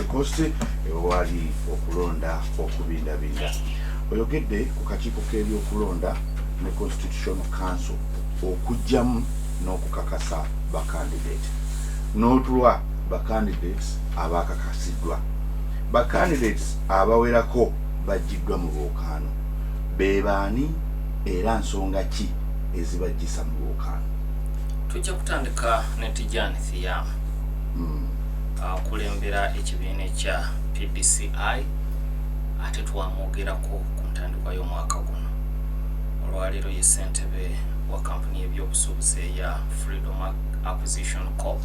Ivory Coast ewali okulonda okubindabinda. Oyogedde ku kakiiko k'ebyokulonda ne Constitutional Council okujjamu n'okukakasa ba candidate. N'otulwa ba candidates abakakasiddwa. Ba candidates abawerako bajjiddwa mu lwokaano. Bebaani era nsonga ki ezibajjisa mu lwokaano? Tujja kutandika ne Tijani Thiam akulembera ekibiina ekya PDCI ate twamwogerako ku ntandikwa y'omwaka guno. Olwaleero ye ssentebe wa kampuni y'ebyobusuubuzi eya Freedom Acquisition Corp.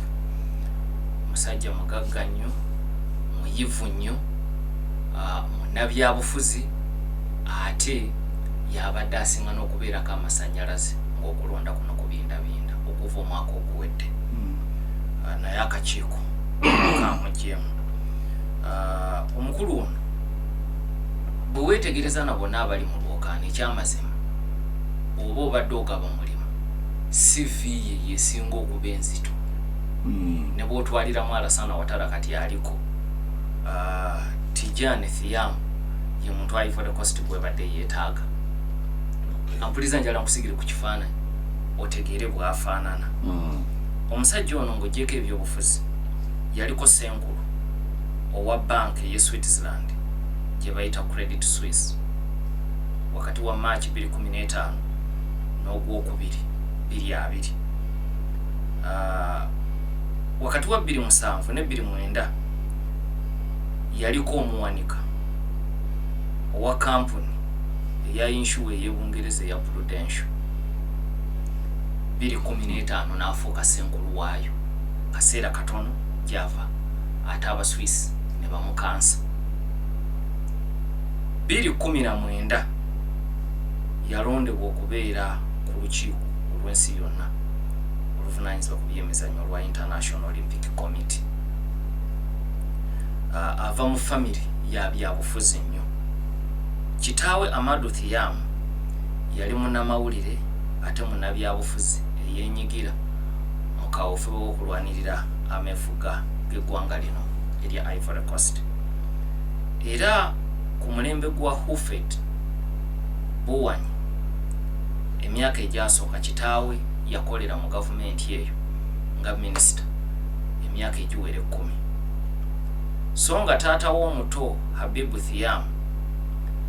Musajja mugagga nnyo, muyivu nnyo, munnabyabufuzi ate yabadde asinga n'okubeerako amasannyalaze ng'okulonda kuno kubindabinda okuva omwaka oguwedde. Naye akakiiko kamugyemu. Omukulu ono bwe weetegereza na bonna abali mu lwokaano ekyamazima oba obadde ogaba omulimu CV ye yesinga okuba enzito. Ne bw'otwaliramu Alassana Ouattara kati aliko. Tijani Thiam ye muntu wa Ivory Coast bwebadde yeetaaga. Ampuliza njala nkusigire ku kifaananyi otegeere bw'afaanana. Omusajja ono ng'oggyeko ebyobufuzi yaliko ssenkulu owa banka ey'e Switzerland gye bayita Credit Suisse wakati wa March 2015 n'ogwokubiri 2020. Wakati wa 2007 ne 2009 yaliko omuwanika owa kampuni eya insure ey'Ebungereza eya Prudential. 2015 n'afuuka ssenkulu waayo. Kaseera katono gy'ava ate Abaswisi ne bamukansa. 2019 yalondebwa okubeera ku lukiiko olw'ensi yonna oluvunaanyizibwa ku by'emizannyo olwa International Olympic Committee. Ava mu famire ya byabufuzi nnyo. Kitaawe Amadou Thiam yali munnamawulire ate munnabyabufuzi eyeenyigira mu kaweefube w'okulwanirira ameefuga g'eggwanga lino erya Ivory Coast. Era ku mulembe gwa Hufet Bowanyi emyaka egyasooka kitaawe yakolera mu gavumenti eyo nga minisita emyaka egiwera 10. So nga taata w'omuto Habibu Thiam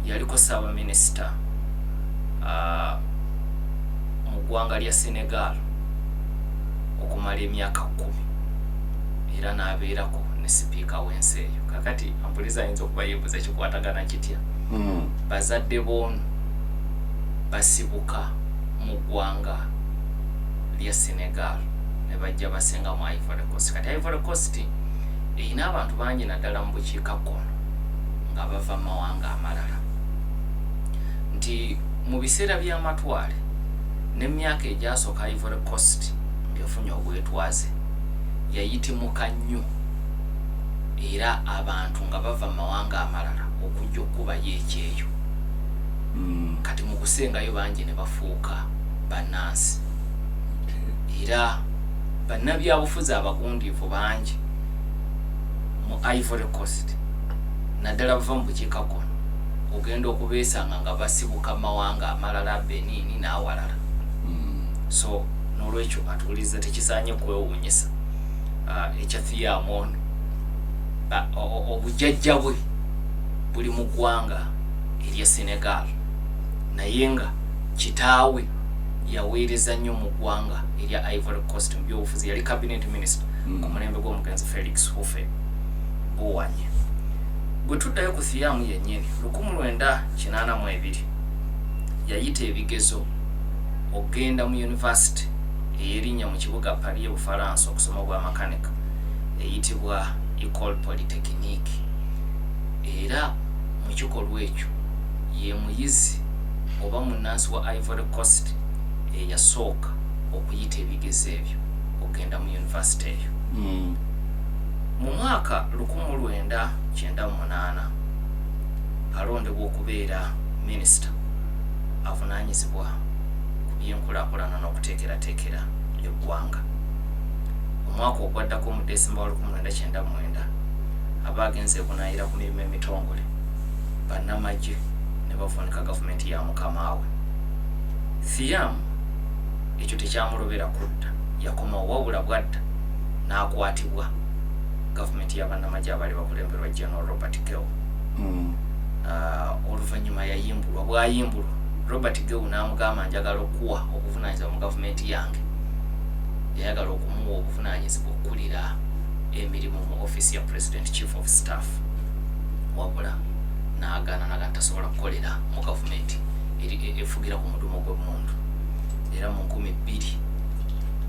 yaliko Ssaabaminisita mu ggwanga lya Senegal okumala emyaka 10 era n'abeerako ne sipiika w'ensi eyo. Kakati ampuliza ayinza okuba yeebuuza kikwatagana kitya. Bazadde b'ono basibuka mu ggwanga lya Senegal ne bajja basenga mu Ivory Coast. Kati Ivory Coast erina abantu bangi naddala mu bukiikakkono nga bava mu mawanga amalala. Nti mu biseera by'amatwale n'emyaka egyasooka Ivory Coast ng'efunye obwetwaze yayitimuka nnyo era abantu nga bava mu mawanga amalala okujja okubayo ekyeyo. Kati mu kusengayo bangi ne bafuuka bannansi era bannabyabufuzi abagundiivu bangi mu Ivory Coast naddala bava mu bukiikakkono ogenda okubeesanga nga basibuka mawanga amalala Benin n'awalala. So n'olwekyo atuuliza tekisaanye kwewuunyisa ekya Thiam ono obujjajja bwe buli mu ggwanga erya Senegal naye nga kitaawe yaweereza nnyo mu ggwanga erya Ivory Coast mu byobufuzi. Yali cabinet minister ku mulembe gw'omugenzi Felix Houphouët Boigny. Bwe tuddayo ku Thiam yennyini 1982 yayita ebigezo okgenda mu university ey'erinnya mu kibuga Paris Bufalansa okusoma bwa makanika eyitibwa École Polytechnique. Era mu kikolwa ekyo ye muyizi oba munnansi wa Ivory Coast eyasooka okuyita ebigezo ebyo okgenda mu university eyo. Mu mwaka 1998 alondebwa okubeera minisita avunaanyizibwa ku by'enkulaakulana n'okuteekerateekera eggwanga. Omwaka ogwaddako mu Desemba 1999 abagenze kunaayira ku mirimu emitongole bannamagye ne bavuunika gavumenti ya mukamaawe. Thiam ekyo tekyamulobera kudda, yakomawo wabula bwadda n'akwatibwa gavumenti y'abannamagye abali bakulemberwa General Robert Geu. Oluvannyuma yayimbulwa. Bwayimbulwa Robert Geu n'amugamba njagala okuwa obuvunaanyizibwa mu gavumenti yange, yayagala okumuwa obuvunaanyizibwa okukulira emirimu mu office ya President Chief of Staff, wabula n'agaana tasobola kukolera mu gavumenti efugira ku mudumu gw'emmundu. Era mu 2000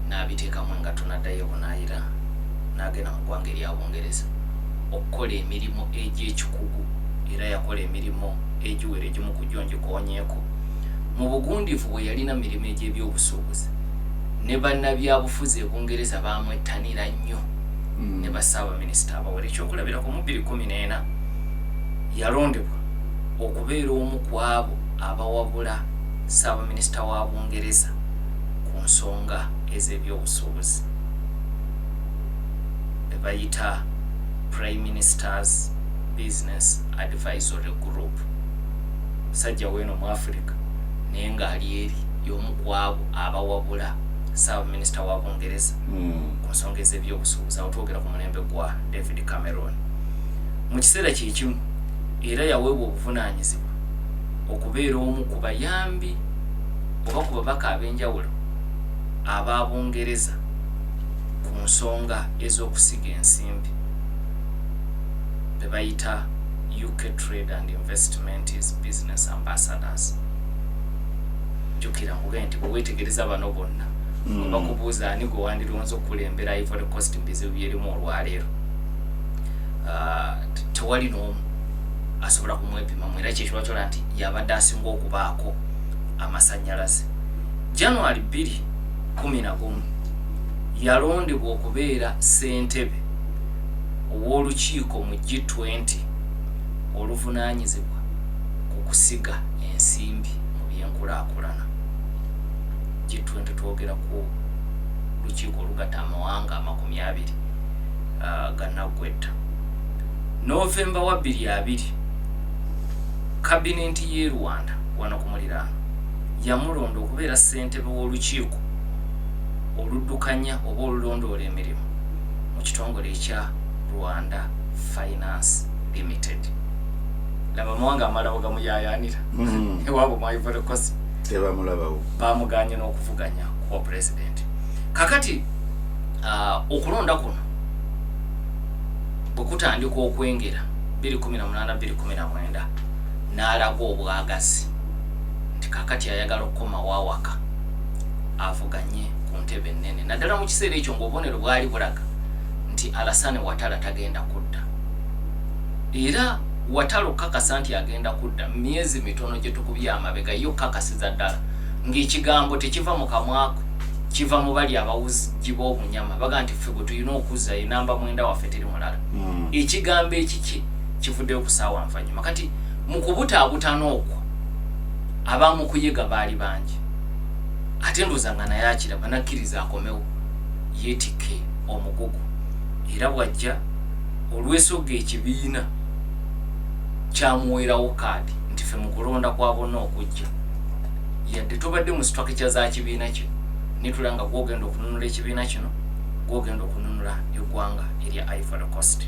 n'abiteekamu engatto n'addayo bunaayira n'agenda mu ggwanga erya Bungereza okukola emirimu egy'ekikugu, era yakola emirimu egiwera egimu ku gyo ngikoonyeeko. Mu bugundivu bwe yalina mirimu egy'ebyobusuubuzi ne bannabyabufuzi e Bungereza baamwettanira nnyo ne bassaabaminisita abawera. Ekyokulabirako mu 2014 yalondebwa okubeera omu ku abo abawabula ssaabaminisita wa Bungereza ku nsonga ez'ebyobusuubuzi be bayita Prime Minister's Business Advisory Group. Sajja weeno mu Africa naye ng'ali eri y'omu ku abo abawabula ssaabaminisita wa Bungereza ku nsonga ez'ebyobusuubuzi. Awo twogera ku mulembe gwa David Cameron. Mu kiseera kye kimu era yaweebwa obuvunaanyizibwa okubeera omu ku bayambi oba ku babaka ab'enjawulo aba Bungereza ku nsonga ez'okusiga ensimbi be bayita UK Trade and Investment Business Ambassadors. Jukira nkugambye nti bwe weetegereza bano bonna bakubuuza ani gwe wandironze okulembera Ivory Coast mu bizibu byerimu olwaleero, tewali n'omu asobola kumwepimamu, era kyekyo lwakyola nti yabadde asinga okubaako amasannyalaze. January 2011 yalondebwa okubeera ssentebe ow'olukiiko mu G20 oluvunaanyizibwa ku kusiga ensimbi mu byenkulaakulana. G20 twogera ku lukiiko olugatta amawanga 20 gannaggwetta. Novemba wa 2020 kabinenti y'e Rwanda wano ku muliraano yamulonda okubeera ssentebe w'olukiiko oluddukanya oba olulondoola emirimu mu kitongole ekya Rwanda Finance Limited. Laba amawanga amalala gamuyayaanira ewaabwe mu Ivory Coast tebamulabawo, baamuganye n'okuvuganya kuwa pulezidenti. Kakati okulonda kuno bwe kutandika okwengera 2018-2019 n'alaga obwagazi nti kakati ayagala okukomawo awaka avuganye ku ntebe ennene, naddala mu kiseera ekyo ng'obubonero bwali bulaga nti Alassane Ouattara tagenda kudda. Era Ouattara okakasa nti agenda kudda myezi mitono gye tukubye amabega yo kakasiza ddala ng'ekigambo tekiva mu kamwako, kiva mu bali abawuzi b'obunyama baga nti ffe bwe tulina okuzza enamba mwenda waffe teri mulala. Ekigambo ekiki kivuddeyo ku ssaawa nvanyuma. Kati mu kubutaabutana okwo abamu kuyiga baali bangi, ate ndowooza nga naye akiraba nakkiriza akomewo yeetikke omugugu. Era bw'ajja olw'esogga ekibiina kyamuweerawo kaadi nti ffe mu kulonda kwa bonna okujja, yadde tubadde mu structure za kibiina kyo nitulanga gw'ogenda okununula ekibiina kino, gw'ogenda okununula eggwanga erya Ivory Coast.